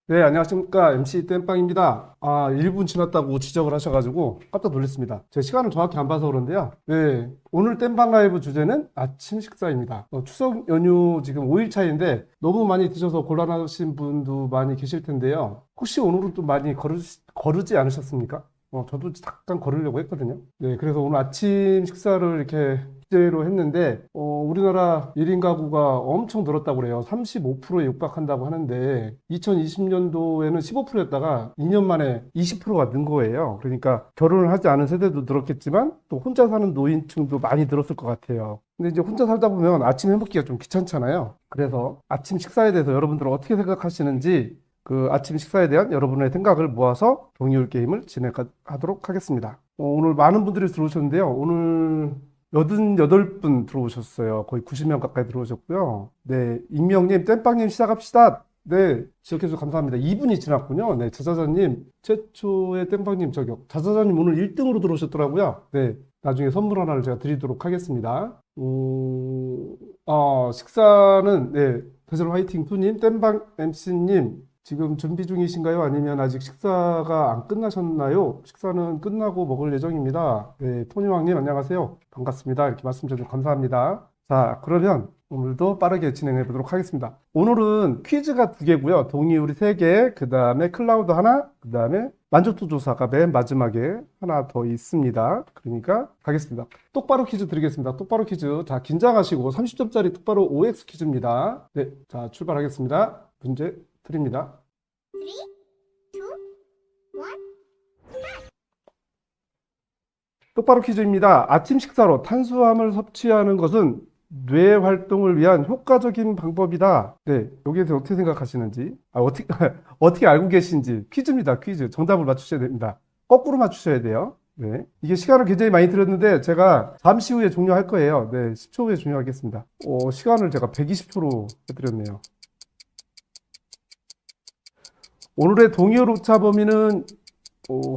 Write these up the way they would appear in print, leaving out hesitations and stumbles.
네, 안녕하십니까. MC 땜빵입니다. 1분 지났다고 지적을 하셔가지고 깜짝 놀랐습니다. 제 시간을 정확히 안 봐서 그런데요. 네, 오늘 땜빵 라이브 주제는 아침 식사입니다. 추석 연휴 지금 5일 차인데 너무 많이 드셔서 곤란하신 분도 많이 계실 텐데요. 혹시 오늘은 좀 많이 거르지 않으셨습니까? 저도 잠깐 걸으려고 했거든요. 네, 그래서 오늘 아침 식사를 이렇게 주제로 했는데, 우리나라 1인 가구가 엄청 늘었다고 그래요. 35%에 육박한다고 하는데, 2020년도에는 15%였다가 2년 만에 20%가 는 거예요. 그러니까 결혼을 하지 않은 세대도 늘었겠지만, 또 혼자 사는 노인층도 많이 늘었을 것 같아요. 근데 이제 혼자 살다 보면 아침 해먹기가 좀 귀찮잖아요. 그래서 아침 식사에 대해서 여러분들은 어떻게 생각하시는지 그 아침 식사에 대한 여러분의 생각을 모아서 동의율 게임을 진행하도록 하겠습니다. 오늘 많은 분들이 들어오셨는데요. 오늘 88분 들어오셨어요. 거의 90명 가까이 들어오셨고요. 네, 익명님, 땜빵님 시작합시다. 네, 지적해주셔서 감사합니다. 2분이 지났군요. 네, 자자자님, 최초의 땜빵님 저격. 자자자님 오늘 1등으로 들어오셨더라고요. 네, 나중에 선물 하나를 제가 드리도록 하겠습니다. 식사는, 네, 대전 화이팅 투님, 땜빵 MC님, 지금 준비 중이신가요? 아니면 아직 식사가 안 끝나셨나요? 식사는 끝나고 먹을 예정입니다. 네, 토니왕님 안녕하세요. 반갑습니다. 이렇게 말씀 주셔서 감사합니다. 자, 그러면 오늘도 빠르게 진행해 보도록 하겠습니다. 오늘은 퀴즈가 2개고요. 동의우리 3개, 그 다음에 클라우드 하나, 그 다음에 만족도 조사가 맨 마지막에 하나 더 있습니다. 그러니까 가겠습니다. 똑바로 퀴즈 드리겠습니다. 똑바로 퀴즈. 자, 긴장하시고 30점짜리 똑바로 OX 퀴즈입니다. 네, 자, 출발하겠습니다. 문제 드립니다. 똑바로 퀴즈입니다. 아침 식사로 탄수화물 섭취하는 것은 뇌 활동을 위한 효과적인 방법이다. 네, 여기에 대해서 어떻게 생각하시는지, 어떻게, 어떻게 알고 계신지 퀴즈입니다. 퀴즈. 정답을 맞추셔야 됩니다. 거꾸로 맞추셔야 돼요. 네, 이게 시간을 굉장히 많이 들였는데 제가 잠시 후에 종료할 거예요. 네, 10초 후에 종료하겠습니다. 시간을 제가 120초로 해드렸네요. 오늘의 동의어로 오차 범위는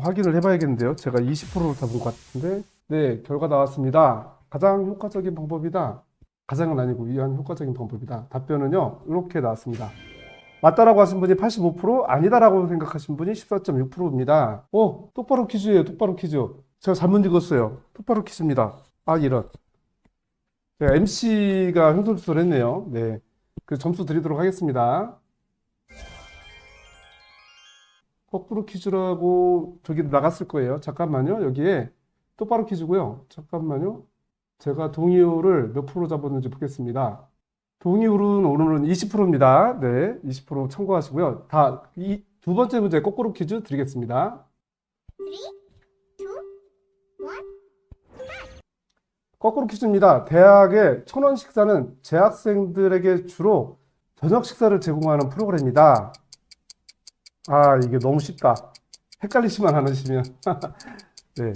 확인을 해봐야겠는데요. 제가 20%로 잡은 것 같은데, 네, 결과 나왔습니다. 가장 효과적인 방법이다. 가장은 아니고 위한 효과적인 방법이다. 답변은요, 이렇게 나왔습니다. 맞다라고 하신 분이 85%, 아니다라고 생각하신 분이 14.6%입니다. 똑바로 퀴즈예요, 똑바로 퀴즈. 제가 잘못 읽었어요. 똑바로 퀴즈입니다. 이런. 제가 MC가 횡설수설했네요. 네, 그 점수 드리도록 하겠습니다. 거꾸로 퀴즈라고 저기 나갔을 거예요. 잠깐만요. 여기에 똑바로 퀴즈고요. 잠깐만요. 제가 동의율을 몇 프로 잡았는지 보겠습니다. 동의율은 오늘은 20%입니다. 네, 20% 참고하시고요. 두 번째 문제 거꾸로 퀴즈 드리겠습니다. 거꾸로 퀴즈입니다. 대학의 천원 식사는 재학생들에게 주로 저녁 식사를 제공하는 프로그램이다. 이게 너무 쉽다. 헷갈리시만 않으시면. 네.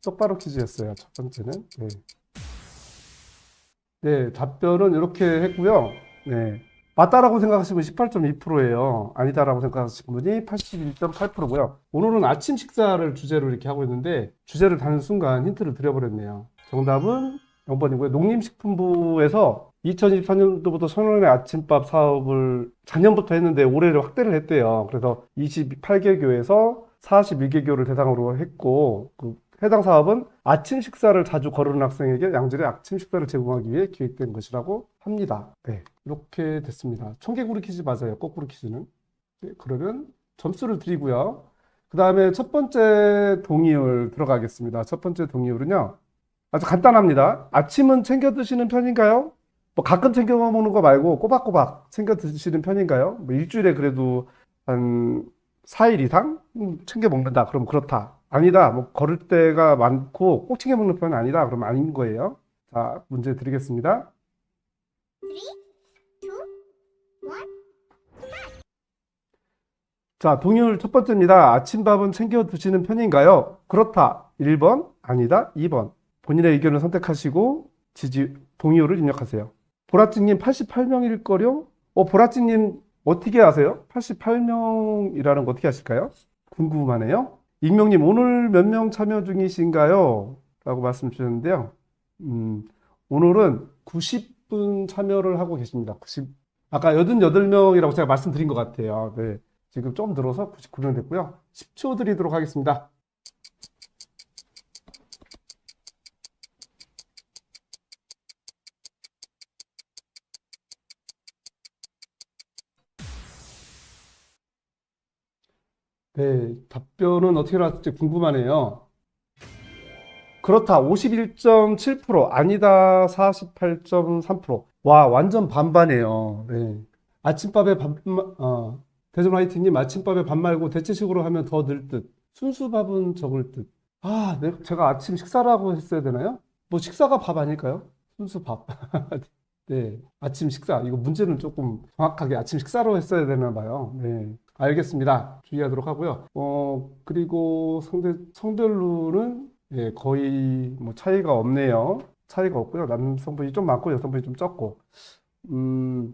똑바로 퀴즈였어요. 첫 번째는. 네. 네. 답변은 이렇게 했고요. 네. 맞다라고 생각하시면 18.2%예요. 아니다라고 생각하시는 분이 81.8%고요. 오늘은 아침 식사를 주제로 이렇게 하고 있는데, 주제를 다는 순간 힌트를 드려버렸네요. 정답은 0번이고요. 농림식품부에서 2024년도부터 천원의 아침밥 사업을 작년부터 했는데 올해를 확대를 했대요. 그래서 28개 교에서 41개 교를 대상으로 했고, 해당 사업은 아침 식사를 자주 거르는 학생에게 양질의 아침 식사를 제공하기 위해 기획된 것이라고 합니다. 네, 이렇게 됐습니다. 청개구리 퀴즈 맞아요. 거꾸로 퀴즈는. 네, 그러면 점수를 드리고요. 그 다음에 첫 번째 동의율 들어가겠습니다. 첫 번째 동의율은요, 아주 간단합니다. 아침은 챙겨 드시는 편인가요? 뭐 가끔 챙겨 먹는 거 말고 꼬박꼬박 챙겨 드시는 편인가요? 뭐 일주일에 그래도 한 4일 이상 챙겨 먹는다. 그럼 그렇다. 아니다. 뭐 걸을 때가 많고 꼭 챙겨 먹는 편은 아니다. 그럼 아닌 거예요. 자, 문제 드리겠습니다. 자, 동의율 첫 번째입니다. 아침밥은 챙겨 드시는 편인가요? 그렇다. 1번, 아니다. 2번. 본인의 의견을 선택하시고 동의어를 입력하세요. 보라찡님 88명일걸요? 보라찡님 어떻게 아세요? 88명이라는 거 어떻게 아실까요? 궁금하네요. 익명님 오늘 몇 명 참여 중이신가요? 라고 말씀 주셨는데요. 오늘은 90분 참여를 하고 계십니다. 아까 88명이라고 제가 말씀드린 것 같아요. 네. 지금 좀 늘어서 99명 됐고요. 10초 드리도록 하겠습니다. 네, 답변은 어떻게 나왔을지 궁금하네요. 그렇다, 51.7%, 아니다, 48.3%. 와, 완전 반반이에요. 네. 아침밥에 대전 화이팅님, 아침밥에 밥 말고 대체식으로 하면 더 늘 듯. 순수밥은 적을 듯. 아, 네, 제가 아침 식사라고 했어야 되나요? 뭐 식사가 밥 아닐까요? 순수밥. 네, 아침 식사. 이거 문제는 조금 정확하게 아침 식사로 했어야 되나 봐요. 네, 알겠습니다. 주의하도록 하고요. 그리고 성별로는 예, 거의 뭐 차이가 없네요. 차이가 없고요. 남성분이 좀 많고 여성분이 좀 적고. 음,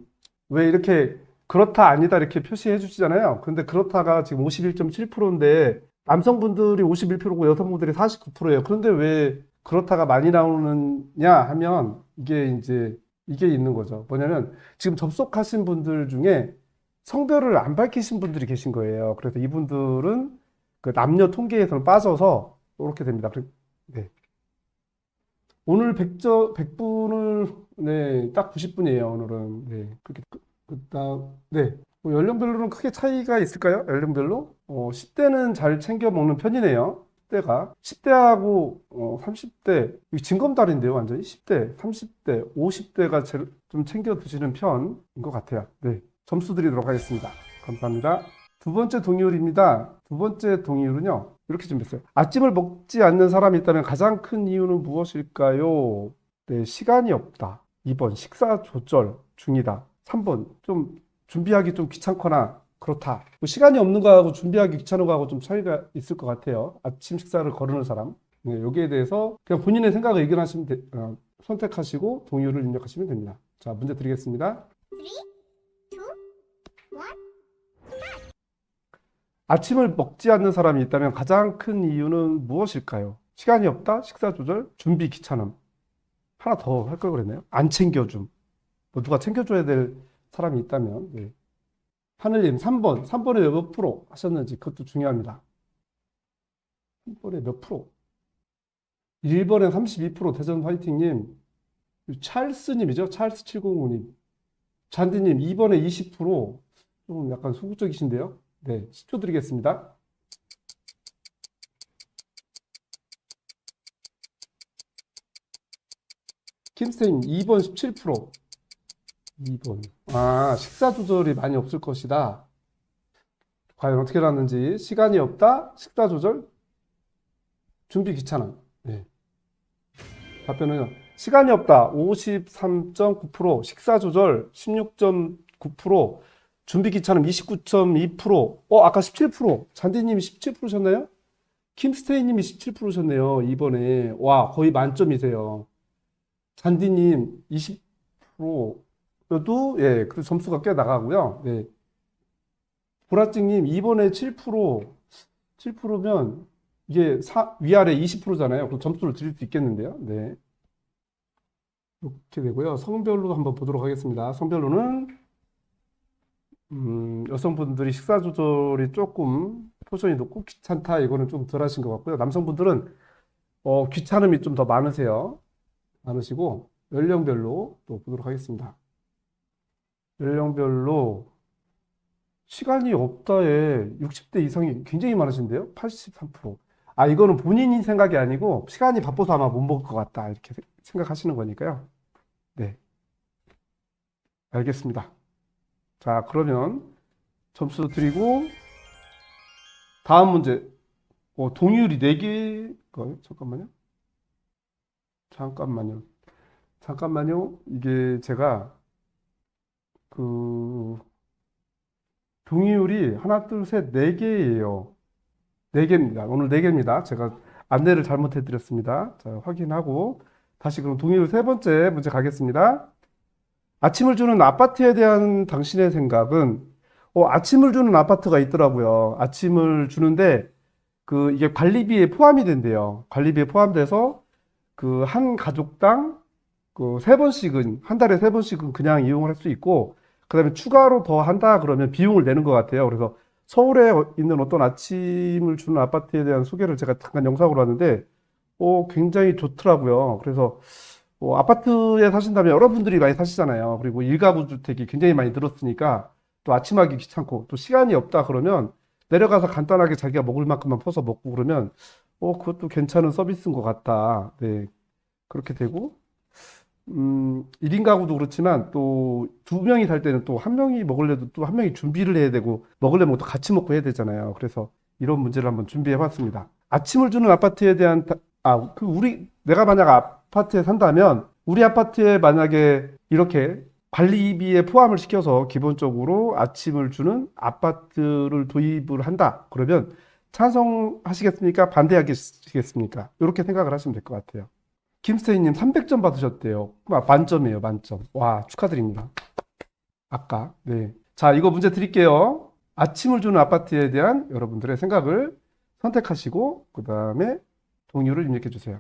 왜 이렇게 그렇다 아니다 이렇게 표시해 주시잖아요. 근데 그렇다가 지금 51.7%인데 남성분들이 51%고 여성분들이 49%예요. 그런데 왜 그렇다가 많이 나오느냐 하면 이게 있는 거죠. 뭐냐면 지금 접속하신 분들 중에 성별을 안 밝히신 분들이 계신 거예요. 그래서 이분들은 그 남녀 통계에서는 빠져서 이렇게 됩니다. 네. 오늘 100분을, 네, 딱 90분이에요, 오늘은. 네. 네. 뭐 연령별로는 크게 차이가 있을까요? 연령별로? 10대는 잘 챙겨 먹는 편이네요. 10대가. 10대하고 30대, 이 징검다리인데요, 완전히. 10대, 30대, 50대가 좀 챙겨 드시는 편인 것 같아요. 네. 점수 드리도록 하겠습니다. 감사합니다. 두 번째 동의율입니다. 두 번째 동의율은요, 이렇게 준비했어요. 아침을 먹지 않는 사람이 있다면 가장 큰 이유는 무엇일까요? 네, 시간이 없다. 2번, 식사 조절 중이다. 3번, 좀 준비하기 좀 귀찮거나 그렇다. 뭐 시간이 없는 거하고 준비하기 귀찮은 거하고 좀 차이가 있을 것 같아요. 아침 식사를 거르는 사람. 네, 여기에 대해서 그냥 본인의 생각을 선택하시고 동의율을 입력하시면 됩니다. 자, 문제 드리겠습니다. 아침을 먹지 않는 사람이 있다면 가장 큰 이유는 무엇일까요? 시간이 없다, 식사 조절, 준비 귀찮음. 하나 더 할 걸 그랬네요. 안 챙겨줌. 뭐 누가 챙겨줘야 될 사람이 있다면. 네. 하늘님 3번에 몇 프로 하셨는지 그것도 중요합니다. 3번에 몇 프로? 1번에 32%, 대전 화이팅님. 찰스님이죠. 찰스 705님. 잔디님 2번에 20%. 좀 약간 소극적이신데요. 네, 10초 드리겠습니다. 김스테인 2번 17%. 2번. 아, 식사 조절이 많이 없을 것이다. 과연 어떻게 나왔는지. 시간이 없다, 식사 조절, 준비 귀찮음. 네. 답변은요. 시간이 없다 53.9%, 식사 조절 16.9%, 준비 귀찮음 29.2%. 아까 17%. 잔디님이 17%셨나요? 김스테이님이 17%셨네요. 이번에. 와, 거의 만점이세요. 잔디님 20%도, 예, 그 점수가 꽤 나가고요. 네. 보라찡님 이번에 7%면 이게 위아래 20%잖아요. 그럼 점수를 드릴 수 있겠는데요. 네. 이렇게 되고요. 성별로 한번 보도록 하겠습니다. 성별로는 여성분들이 식사 조절이 조금 포션이 높고 귀찮다. 이거는 좀 덜 하신 것 같고요. 남성분들은 귀찮음이 좀 더 많으시고 연령별로 또 보도록 하겠습니다. 연령별로 시간이 없다에 60대 이상이 굉장히 많으신데요. 83%. 아, 이거는 본인이 생각이 아니고 시간이 바빠서 아마 못 먹을 것 같다. 이렇게 생각하시는 거니까요. 네. 알겠습니다. 자, 그러면 점수 드리고 다음 문제. 동의율이 4개. 잠깐만요. 이게 제가 그 동의율이 하나, 둘, 셋, 4개예요. 4개입니다. 오늘 4개입니다. 제가 안내를 잘못해 드렸습니다. 자, 확인하고 다시 그럼 동의율 세 번째 문제 가겠습니다. 아침을 주는 아파트에 대한 당신의 생각은 아침을 주는 아파트가 있더라고요. 아침을 주는데 이게 관리비에 포함이 된대요. 관리비에 포함돼서 한 가족당 한 달에 3번씩은 그냥 이용을 할 수 있고 그 다음에 추가로 더 한다 그러면 비용을 내는 것 같아요. 그래서 서울에 있는 어떤 아침을 주는 아파트에 대한 소개를 제가 잠깐 영상으로 봤는데, 굉장히 좋더라고요. 그래서 아파트에 사신다면 여러분들이 많이 사시잖아요. 그리고 일가구 주택이 굉장히 많이 늘었으니까 또 아침하기 귀찮고 또 시간이 없다 그러면 내려가서 간단하게 자기가 먹을 만큼만 퍼서 먹고 그러면 그것도 괜찮은 서비스인 것 같다. 네. 그렇게 되고 1인 가구도 그렇지만 또 두 명이 살 때는 또 한 명이 먹으려도 또 한 명이 준비를 해야 되고 먹으려면 또 같이 먹고 해야 되잖아요. 그래서 이런 문제를 한번 준비해 봤습니다. 아침을 주는 아파트에 대한 내가 만약 아파트에 산다면 우리 아파트에 만약에 이렇게 관리비에 포함을 시켜서 기본적으로 아침을 주는 아파트를 도입을 한다. 그러면 찬성하시겠습니까? 반대하시겠습니까? 이렇게 생각을 하시면 될 것 같아요. 김스테이님 300점 받으셨대요. 만점이에요, 만점. 와, 축하드립니다. 아까, 네. 자, 이거 문제 드릴게요. 아침을 주는 아파트에 대한 여러분들의 생각을 선택하시고, 그 다음에 동의를 입력해 주세요.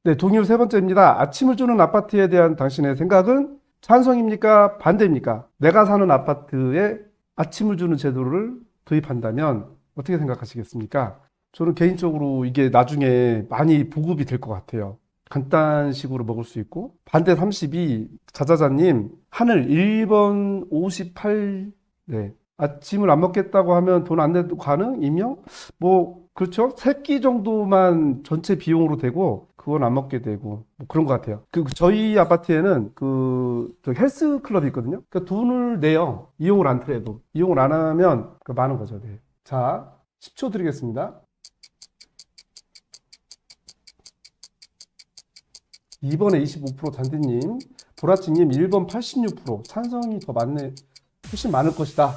네, 동의로 세 번째입니다. 아침을 주는 아파트에 대한 당신의 생각은 찬성입니까? 반대입니까? 내가 사는 아파트에 아침을 주는 제도를 도입한다면 어떻게 생각하시겠습니까? 저는 개인적으로 이게 나중에 많이 보급이 될 것 같아요. 간단식으로 먹을 수 있고. 반대 32, 자자자님, 하늘 1번 58, 네. 아침을 안 먹겠다고 하면 돈 안 내도 가능? 임용? 그렇죠. 3끼 정도만 전체 비용으로 되고, 그건 안 먹게 되고, 그런 것 같아요. 저희 아파트에는 저 헬스 클럽이 있거든요. 그러니까 돈을 내요. 이용을 안 해도. 이용을 안 하면 많은 거죠. 네. 자, 10초 드리겠습니다. 2번에 25% 잔디님, 보라치님 1번 86%, 찬성이 더 많네, 훨씬 많을 것이다.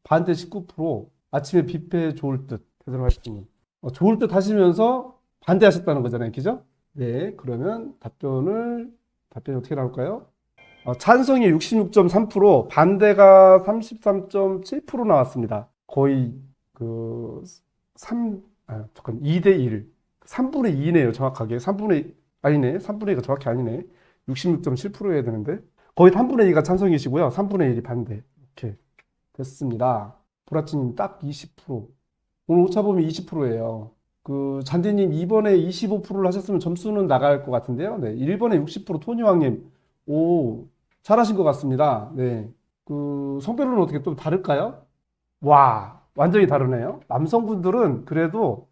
반대 19%, 아침에 뷔페 좋을 듯, 대선화이트님. 좋을 듯 하시면서 반대하셨다는 거잖아요. 그죠? 네, 그러면 답변이 어떻게 나올까요? 찬성이 66.3%, 반대가 33.7% 나왔습니다. 거의 2대 1. 3분의 2네요, 정확하게. 아니네. 3분의 2가 정확히 아니네. 66.7% 해야 되는데. 거의 3분의 2가 찬성이시고요. 3분의 1이 반대. 이렇게 됐습니다. 보라치님 딱 20%. 오늘 오차 범위 20%예요. 잔디님 2번에 25%를 하셨으면 점수는 나갈 것 같은데요. 네. 1번에 60%, 토니왕님. 오, 잘하신 것 같습니다. 네. 성별은 어떻게 또 다를까요? 와, 완전히 다르네요. 남성분들은 그래도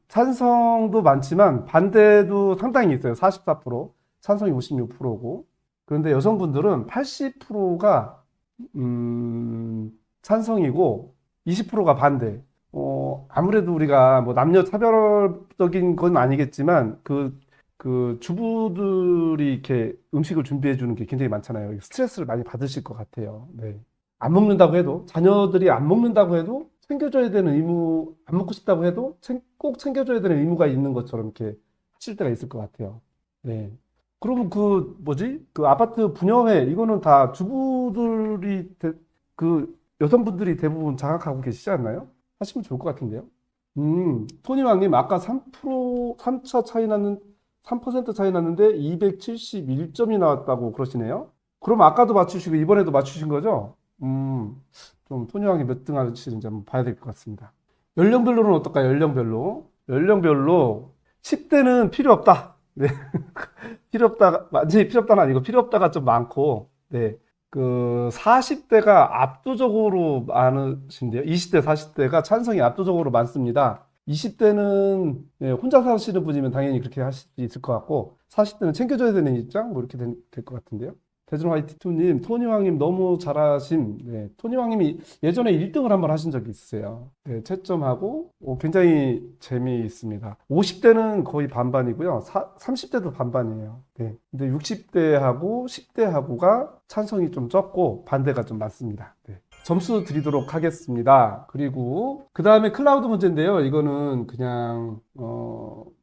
찬성도 많지만 반대도 상당히 있어요. 44%, 찬성이 56%고. 그런데 여성분들은 80%가 찬성이고 20%가 반대. 아무래도 우리가 남녀 차별적인 건 아니겠지만 주부들이 이렇게 음식을 준비해 주는 게 굉장히 많잖아요. 스트레스를 많이 받으실 것 같아요. 네. 안 먹는다고 해도, 자녀들이 안 먹는다고 해도 챙겨줘야 되는 안 먹고 싶다고 해도 꼭 챙겨줘야 되는 의무가 있는 것처럼 이렇게 하실 때가 있을 것 같아요. 네. 그러면 아파트 분여회, 이거는 다 여성분들이 대부분 장악하고 계시지 않나요? 하시면 좋을 것 같은데요. 토니왕님, 아까 3차 차이 나는, 3% 차이 났는데 271점이 나왔다고 그러시네요. 그럼 아까도 맞추시고 이번에도 맞추신 거죠? 좀 토니왕이 몇 등 하시는지 한번 봐야 될 것 같습니다. 연령별로는 어떨까요? 연령별로 10대는 필요 없다. 네. 필요 없다, 완전히 필요 없다는 아니고 필요 없다가 좀 많고, 네. 40대가 압도적으로 많으신데요. 20대, 40대가 찬성이 압도적으로 많습니다. 20대는 혼자 사시는 분이면 당연히 그렇게 하실 수 있을 것 같고, 40대는 챙겨줘야 되는 입장? 이렇게 될 것 같은데요. 대전 화이트2님, 토니왕님 너무 잘하심. 네, 토니왕님이 예전에 1등을 한번 하신 적이 있으세요. 네, 채점하고 굉장히 재미있습니다. 50대는 거의 반반이고요. 30대도 반반이에요. 네, 근데 60대하고 10대하고가 찬성이 좀 적고 반대가 좀 많습니다. 네. 점수 드리도록 하겠습니다. 그리고 그 다음에 클라우드 문제인데요. 이거는 그냥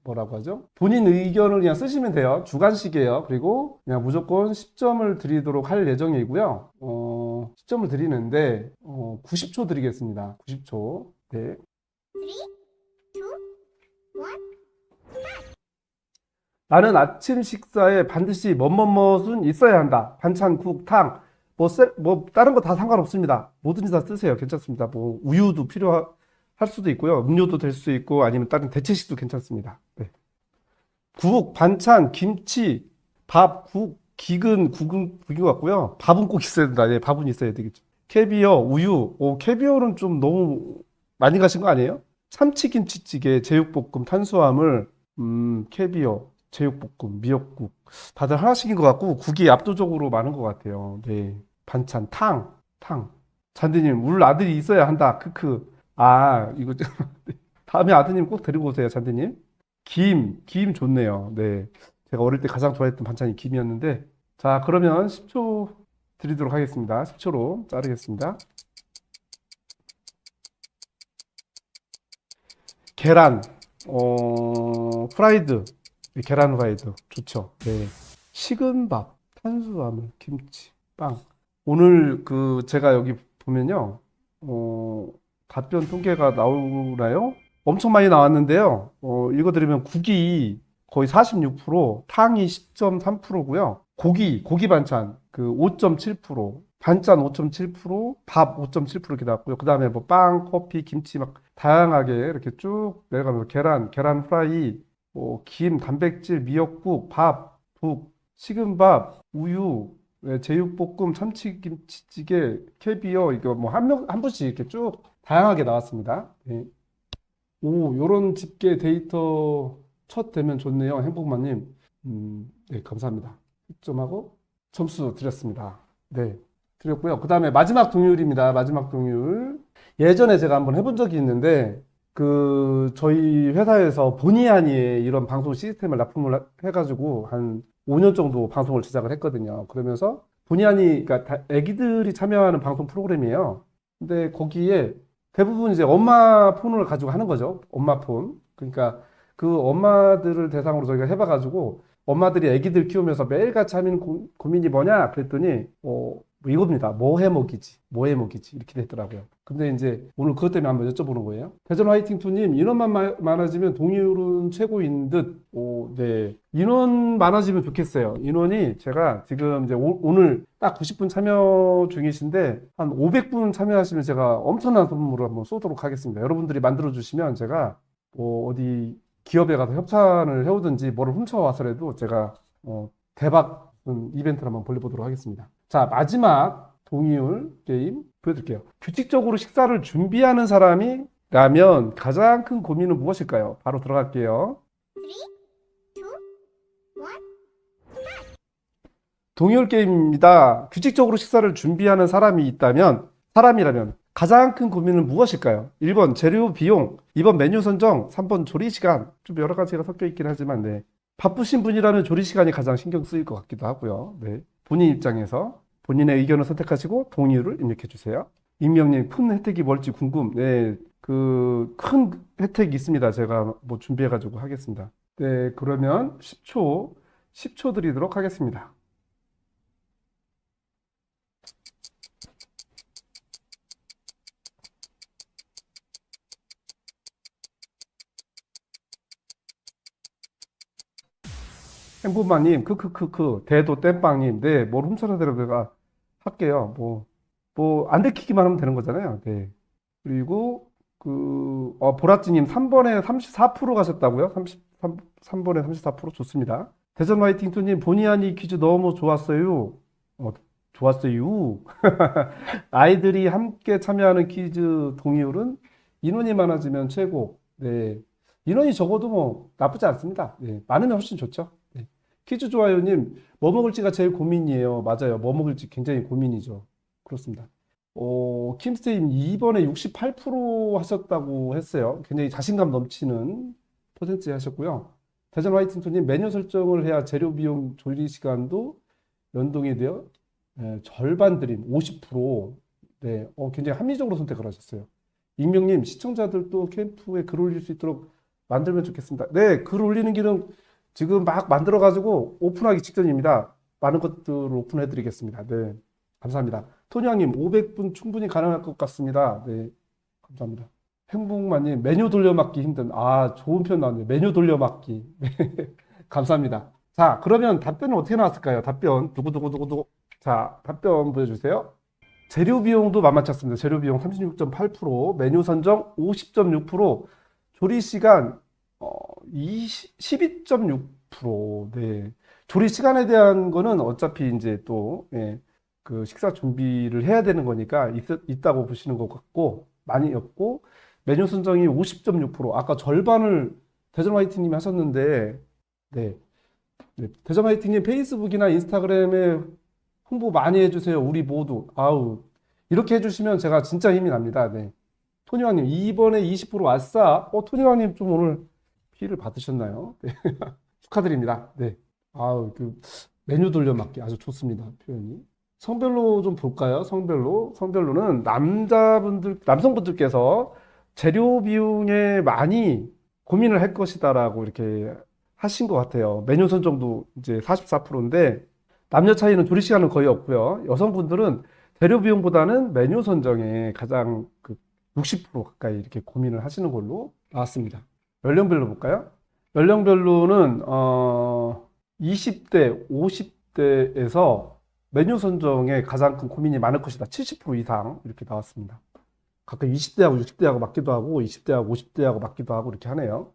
뭐라고 하죠? 본인 의견을 그냥 쓰시면 돼요. 주관식이에요. 그리고 그냥 무조건 10점을 드리도록 할 예정이고요. 10점을 드리는데 90초 드리겠습니다. 90초. 네. 나는 아침 식사에 반드시 뭐뭐뭐는 있어야 한다. 반찬, 국, 탕, 뭐 다른 거 다 상관없습니다. 뭐든지 다 쓰세요. 괜찮습니다. 뭐 우유도 필요할 수도 있고요. 음료도 될 수 있고 아니면 다른 대체식도 괜찮습니다. 네. 국, 반찬, 김치, 밥, 국, 국인 것 같고요. 밥은 꼭 있어야 된다. 예, 밥은 있어야 되겠죠. 캐비어, 우유. 캐비어는 좀 너무 많이 가신 거 아니에요? 참치김치찌개, 제육볶음, 탄수화물, 캐비어, 제육볶음, 미역국. 다들 하나씩인 것 같고, 국이 압도적으로 많은 것 같아요. 네. 반찬, 탕. 잔디님, 울 아들이 있어야 한다. 크크. 이거, 다음에 아드님 꼭 데리고 오세요, 잔디님. 김 좋네요. 네. 제가 어릴 때 가장 좋아했던 반찬이 김이었는데. 자, 그러면 10초 드리도록 하겠습니다. 10초로 자르겠습니다. 계란, 프라이드. 네, 계란 프라이드. 좋죠. 네. 식은 밥, 탄수화물, 김치, 빵. 오늘 제가 여기 보면요. 어, 답변 통계가 나오나요? 엄청 많이 나왔는데요. 읽어드리면 국이 거의 46%, 탕이 10.3%고요. 고기 반찬 5.7%, 반찬 5.7%, 밥 5.7% 이렇게 나왔고요. 그 다음에 뭐 빵, 커피, 김치 막 다양하게 이렇게 쭉 내려가면서 계란 프라이, 김, 단백질, 미역국, 밥, 국, 식은 밥, 우유, 네, 제육볶음, 참치김치찌개, 캐비어 이거 뭐 한 분씩 이렇게 쭉 다양하게 나왔습니다. 네. 요런 집계 데이터 첫 되면 좋네요. 행복마님. 네, 감사합니다. 득점하고 점수 드렸습니다. 네, 드렸고요. 그 다음에 마지막 동률입니다. 마지막 동률. 예전에 제가 한번 해본 적이 있는데, 저희 회사에서 본의 아니에 이런 방송 시스템을 납품을 해가지고 한 5년 정도 방송을 제작을 했거든요. 그러면서 본의 아니, 그러니까 애기들이 참여하는 방송 프로그램이에요. 근데 거기에 대부분 이제 엄마 폰을 가지고 하는 거죠. 엄마 폰. 그러니까 그 엄마들을 대상으로 저희가 해봐가지고 엄마들이 아기들 키우면서 매일같이 하는 고민이 뭐냐 그랬더니 뭐 이겁니다. 뭐 해 먹이지 이렇게 됐더라고요. 근데 이제 오늘 그것 때문에 한번 여쭤보는 거예요. 대전 화이팅 투님 인원만 많아지면 동의율은 최고인 듯. 네. 인원 많아지면 좋겠어요. 인원이 제가 지금 이제 오늘 딱 90분 참여 중이신데 한 500분 참여하시면 제가 엄청난 선물을 한번 쏘도록 하겠습니다. 여러분들이 만들어 주시면 제가 어디 기업에 가서 협찬을 해오든지 뭐를 훔쳐와서라도 제가 대박 이벤트를 한번 벌려보도록 하겠습니다. 자, 마지막 동의율 게임 보여드릴게요. 규칙적으로 식사를 준비하는 사람이라면 가장 큰 고민은 무엇일까요? 바로 들어갈게요. 동의율 게임입니다. 규칙적으로 식사를 준비하는 사람이라면 가장 큰 고민은 무엇일까요? 1번 재료 비용, 2번 메뉴 선정, 3번 조리 시간. 좀 여러 가지가 섞여 있긴 하지만, 네. 바쁘신 분이라면 조리 시간이 가장 신경 쓰일 것 같기도 하고요. 네. 본인 입장에서 본인의 의견을 선택하시고 동의를 입력해 주세요. 익명님, 큰 혜택이 뭘지 궁금. 네. 큰 혜택이 있습니다. 제가 뭐 준비해가지고 하겠습니다. 네. 그러면 10초 드리도록 하겠습니다. 행부마님, 대도 땜빵님, 네, 뭘 훔쳐내더라도 내가 할게요. 안 들키기만 하면 되는 거잖아요. 네. 그리고, 보라찌님, 3번에 34% 가셨다고요? 3번에 34% 좋습니다. 대전 화이팅 투님, 본의 아니 퀴즈 너무 좋았어요. 좋았어요. 아이들이 함께 참여하는 퀴즈 동의율은 인원이 많아지면 최고. 네. 인원이 적어도 뭐 나쁘지 않습니다. 네. 많으면 훨씬 좋죠. 네. 퀴즈 좋아요님, 뭐 먹을지가 제일 고민이에요. 맞아요. 뭐 먹을지 굉장히 고민이죠. 그렇습니다. 킴스테임 2번에 68% 하셨다고 했어요. 굉장히 자신감 넘치는 퍼센트 하셨고요. 대전 화이팅톤님, 메뉴 설정을 해야 재료 비용 조리 시간도 연동이 되어 절반 드림 50%. 네, 굉장히 합리적으로 선택을 하셨어요. 익명님, 시청자들도 캠프에 글 올릴 수 있도록 만들면 좋겠습니다. 네, 글 올리는 기능 지금 막 만들어가지고 오픈하기 직전입니다. 많은 것들을 오픈해 드리겠습니다. 네, 감사합니다. 토니양님, 500분 충분히 가능할 것 같습니다. 네, 감사합니다. 행복만님, 메뉴 돌려막기 힘든. 좋은 표현 나왔네요. 메뉴 돌려막기. 감사합니다. 자, 그러면 답변은 어떻게 나왔을까요? 답변, 두구두구두구두구. 자, 답변 보여주세요. 재료 비용도 만만치 않습니다. 재료 비용 36.8%, 메뉴 선정 50.6%, 조리 시간 12.6%. 네. 조리 시간에 대한 거는 어차피 이제 또 예, 그 식사 준비를 해야 되는 거니까 있다고 보시는 것 같고 많이 없고 메뉴 선정이 50.6%. 아까 절반을 대전 화이팅님이 하셨는데 네. 네. 대전 화이팅님 페이스북이나 인스타그램에 홍보 많이 해주세요. 우리 모두. 아우. 이렇게 해주시면 제가 진짜 힘이 납니다. 네. 토니왕님, 이번에 20% 아싸. 토니왕님 좀 오늘 피해를 받으셨나요? 네. 축하드립니다. 네. 아우, 그, 메뉴 돌려막기 아주 좋습니다. 표현이. 성별로 좀 볼까요? 성별로. 성별로는 남성분들께서 재료 비용에 많이 고민을 할 것이다라고 이렇게 하신 것 같아요. 메뉴 선정도 이제 44%인데, 남녀 차이는 조리 시간은 거의 없고요. 여성분들은 재료 비용보다는 메뉴 선정에 가장 그 60% 가까이 이렇게 고민을 하시는 걸로 나왔습니다. 연령별로 볼까요? 연령별로는 20대, 50대에서 메뉴 선정에 가장 큰 고민이 많을 것이다. 70% 이상 이렇게 나왔습니다. 가끔 20대하고 60대하고 맞기도 하고 20대하고 50대하고 맞기도 하고 이렇게 하네요.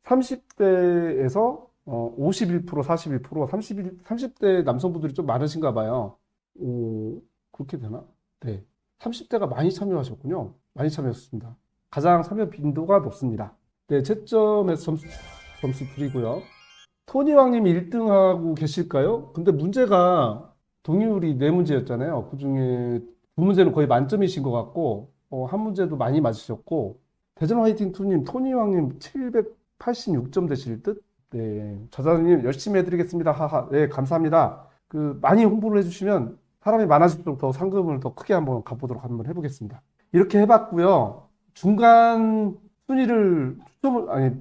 30대에서 51%, 41%, 30대 남성분들이 좀 많으신가 봐요. 오, 그렇게 되나? 네. 30대가 많이 참여하셨군요. 많이 참여하셨습니다. 가장 참여 빈도가 높습니다. 네, 채점에서 점수 드리고요. 토니왕님 1등하고 계실까요? 근데 문제가 동의율이 4문제였잖아요. 그 중에 2문제는 거의 만점이신 것 같고, 한 문제도 많이 맞으셨고, 대전 화이팅 투님, 토니왕님 786점 되실 듯? 네, 저자님 열심히 해드리겠습니다. 하하. 네, 감사합니다. 그 많이 홍보를 해주시면 사람이 많아질수록 더 상금을 더 크게 한번 가보도록 한번 해보겠습니다. 이렇게 해봤고요. 중간 순위를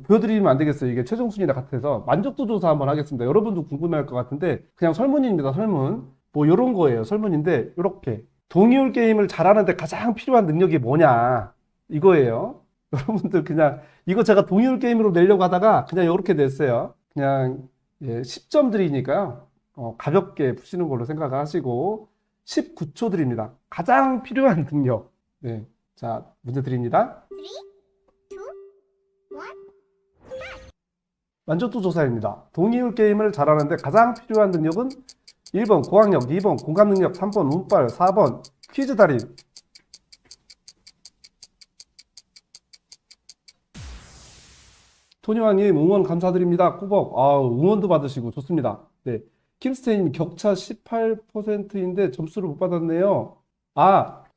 보여드리면 안 되겠어요. 이게 최종 순위랑 같아서 만족도 조사 한번 하겠습니다. 여러분도 궁금해할 것 같은데 그냥 설문입니다. 설문. 뭐 이런 거예요. 설문인데 이렇게 동의율 게임을 잘하는데 가장 필요한 능력이 뭐냐 이거예요. 여러분들 그냥 이거 제가 동의율 게임으로 내려고 하다가 그냥 이렇게 냈어요. 그냥 10점 드리니까요. 가볍게 푸시는 걸로 생각하시고 19초 드립니다. 가장 필요한 능력. 네. 자, 문제 드립니다. 만족도 조사입니다. 동의율 게임을 잘하는데 가장 필요한 능력은 1번 고학력, 2번 공감 능력, 3번 운빨, 4번 퀴즈 달인. 토니왕님 응원 감사드립니다. 꾸벅. 응원도 받으시고 좋습니다. 네. 김스테이님 격차 18%인데 점수를 못 받았네요.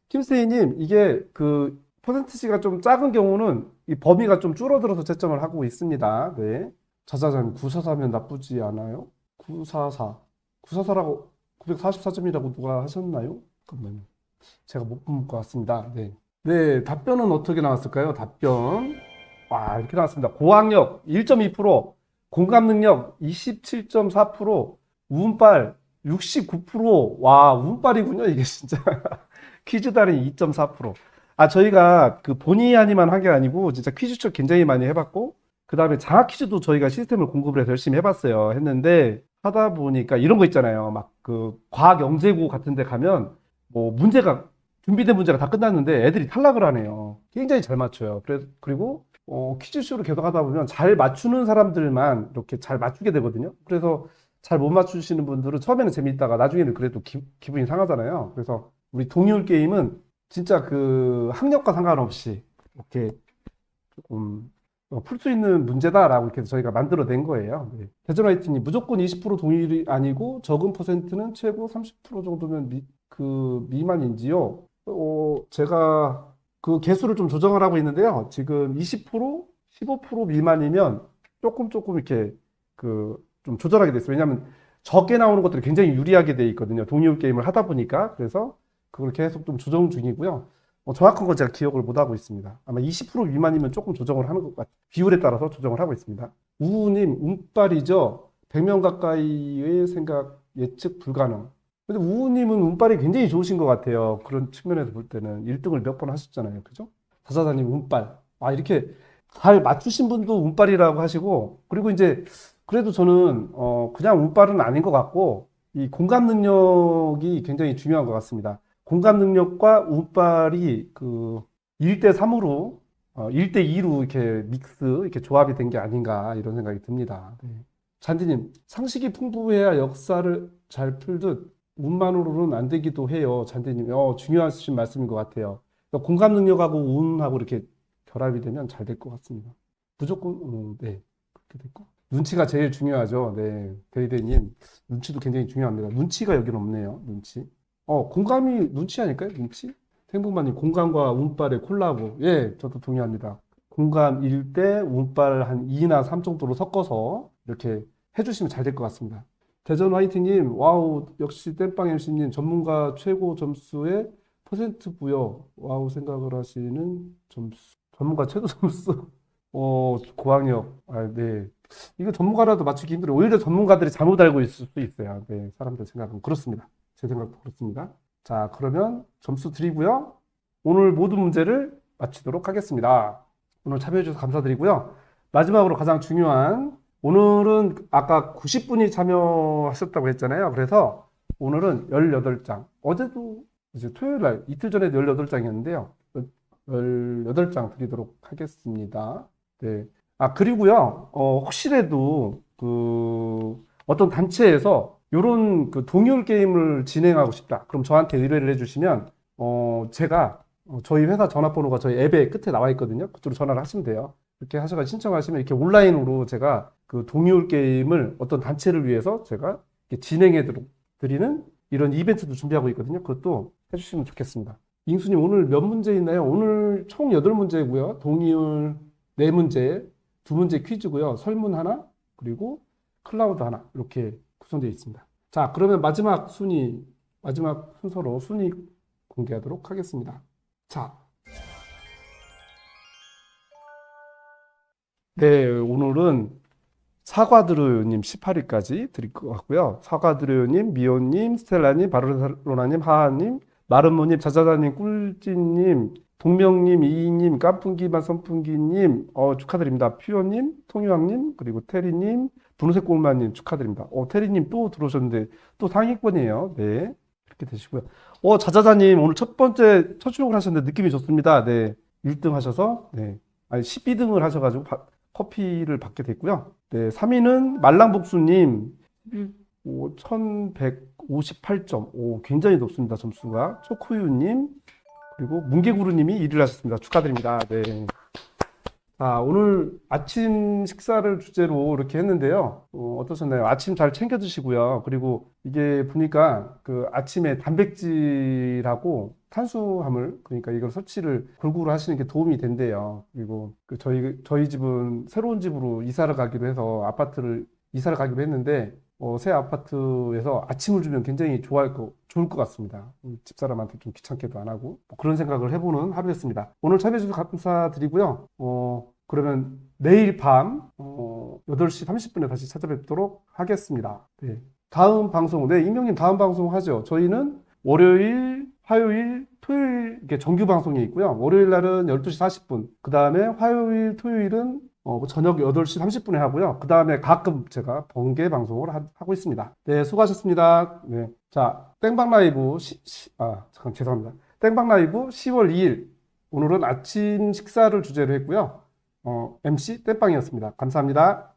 김스테이님 이게 그 퍼센티지가 좀 작은 경우는 이 범위가 좀 줄어들어서 채점을 하고 있습니다. 네. 자자자님 944면 나쁘지 않아요? 944. 944라고 944점이라고 누가 하셨나요? 잠깐만요. 제가 못 본 것 같습니다. 네. 네, 답변은 어떻게 나왔을까요? 답변. 이렇게 나왔습니다. 고학력 1.2%, 공감 능력 27.4%, 운빨 69%. 와, 운빨이군요. 이게 진짜. 퀴즈 달인 2.4%. 저희가 그 본의 아니만 한 게 아니고 진짜 퀴즈 쪽 굉장히 많이 해봤고 그 다음에 장학 퀴즈도 저희가 시스템을 공급을 해서 열심히 해봤어요. 했는데 하다 보니까 이런 거 있잖아요. 막 그 과학 영재고 같은 데 가면 뭐 문제가 준비된 문제가 다 끝났는데 애들이 탈락을 하네요. 굉장히 잘 맞춰요. 그리고 퀴즈쇼를 계속 하다 보면 잘 맞추는 사람들만 이렇게 잘 맞추게 되거든요. 그래서 잘 못 맞추시는 분들은 처음에는 재미있다가 나중에는 그래도 기분이 상하잖아요. 그래서 우리 동의율 게임은 진짜 그 학력과 상관없이 이렇게 조금 풀 수 있는 문제다라고 이렇게 저희가 만들어낸 거예요. 네. 대전 화이팅님 무조건 20% 동의율이 아니고 적은 퍼센트는 최고 30% 정도면 미만인지요? 제가 그 개수를 좀 조정을 하고 있는데요. 지금 20%, 15% 미만이면 조금 이렇게 좀 조절하게 됐어요. 왜냐하면 적게 나오는 것들이 굉장히 유리하게 돼 있거든요. 동의율 게임을 하다 보니까. 그래서 그걸 계속 좀 조정 중이고요. 정확한 건 제가 기억을 못 하고 있습니다. 아마 20% 미만이면 조금 조정을 하는 것 같아요. 비율에 따라서 조정을 하고 있습니다. 우우님, 운빨이죠. 100명 가까이의 생각 예측 불가능. 근데 우우님은 운빨이 굉장히 좋으신 것 같아요. 그런 측면에서 볼 때는 1등을 몇 번 하셨잖아요. 그죠? 자자자님 운빨. 이렇게 잘 맞추신 분도 운빨이라고 하시고, 그리고 이제 그래도 저는 그냥 운빨은 아닌 것 같고 이 공감 능력이 굉장히 중요한 것 같습니다. 공감 능력과 운빨이 그 1대 3으로 1대 2로 이렇게 믹스 이렇게 조합이 된 게 아닌가 이런 생각이 듭니다. 네. 잔디님, 상식이 풍부해야 역사를 잘 풀듯 운만으로는 안 되기도 해요. 잔디님, 중요하신 말씀인 것 같아요. 그러니까 공감 능력하고 운하고 이렇게 결합이 되면 잘 될 것 같습니다. 무조건, 네, 그렇게 됐고. 눈치가 제일 중요하죠. 네, 데이데이님, 눈치도 굉장히 중요합니다. 눈치가 여기는 없네요. 눈치. 공감이 눈치 아닐까요? 눈치? 생분만님, 공감과 운빨의 콜라보. 예, 저도 동의합니다. 공감 1대 운빨 한 2나 3 정도로 섞어서 이렇게 해주시면 잘 될 것 같습니다. 대전 화이팅님, 와우, 역시 땜빵 MC님, 전문가 최고 점수에 퍼센트 부여, 와우 생각을 하시는 점수, 전문가 최고 점수, 고학력, 네. 이거 전문가라도 맞추기 힘들어요. 오히려 전문가들이 잘못 알고 있을 수도 있어요. 네, 사람들 생각은 그렇습니다. 제 생각도 그렇습니다. 자, 그러면 점수 드리고요. 오늘 모든 문제를 마치도록 하겠습니다. 오늘 참여해주셔서 감사드리고요. 마지막으로 가장 중요한 오늘은 아까 90분이 참여하셨다고 했잖아요. 그래서 오늘은 18장. 어제도 이제 토요일 날 이틀 전에도 18장이었는데요. 18장 드리도록 하겠습니다. 네. 그리고요. 혹시라도 어떤 단체에서 이런 동요울 게임을 진행하고 싶다. 그럼 저한테 의뢰를 해주시면 제가 저희 회사 전화번호가 저희 앱에 끝에 나와 있거든요. 그쪽으로 전화를 하시면 돼요. 이렇게 하셔서 신청하시면 이렇게 온라인으로 제가 그 동요울 게임을 어떤 단체를 위해서 제가 이렇게 진행해 드리는 이런 이벤트도 준비하고 있거든요. 그것도 해주시면 좋겠습니다. 잉수님 오늘 몇 문제 있나요? 오늘 총 8문제고요. 동요울 4문제, 2문제 퀴즈고요. 설문 하나, 그리고 클라우드 하나 이렇게 구성되어 있습니다. 자, 그러면 마지막 순서로 순위 공개하도록 하겠습니다. 자, 네, 오늘은 사과드로님 18위까지 드릴 것 같고요. 사과드로님, 미호님, 스텔라님, 바르로나님, 하하님, 마름모님, 자자자님, 꿀찌님, 동명님, 이희님, 깐풍기만 선풍기님, 축하드립니다. 퓨어님, 통유왕님, 그리고 테리님, 분홍색 꼬마님 축하드립니다. 테리님 또 들어오셨는데 또 상위권이에요. 네, 이렇게 되시고요. 자자자님 오늘 첫 출연을 하셨는데 느낌이 좋습니다. 네, 1등 하셔서 네, 아니 12등을 하셔가지고 커피를 받게 됐고요. 네, 3위는 말랑복수님 1158점. 굉장히 높습니다. 점수가. 초코유님 그리고 뭉게구루님이 1위를 하셨습니다. 축하드립니다. 네. 자, 오늘 아침 식사를 주제로 이렇게 했는데요. 어떠셨나요? 아침 잘 챙겨 드시고요. 그리고 이게 보니까 그 아침에 단백질하고 탄수화물, 그러니까 이걸 섭취를 골고루 하시는 게 도움이 된대요. 그리고 저희 집은 새로운 집으로 이사를 가기로 해서 아파트를 이사를 가기로 했는데, 새 아파트에서 아침을 주면 굉장히 좋을 것 같습니다. 집사람한테 좀 귀찮게도 안 하고 그런 생각을 해보는 하루였습니다. 오늘 참여해주셔서 감사드리고요. 그러면 내일 밤 8시 30분에 다시 찾아뵙도록 하겠습니다. 네. 다음 방송, 네, 임명님 다음 방송 하죠. 저희는 월요일, 화요일, 토요일 이렇게 정규 방송이 있고요. 월요일 날은 12시 40분, 그 다음에 화요일, 토요일은 저녁 8시 30분에 하고요. 그 다음에 가끔 제가 번개 방송을 하고 있습니다. 네, 수고하셨습니다. 네. 자, 땡방 라이브, 잠깐 죄송합니다. 땡방 라이브 10월 2일. 오늘은 아침 식사를 주제로 했고요. MC 땡방이었습니다. 감사합니다.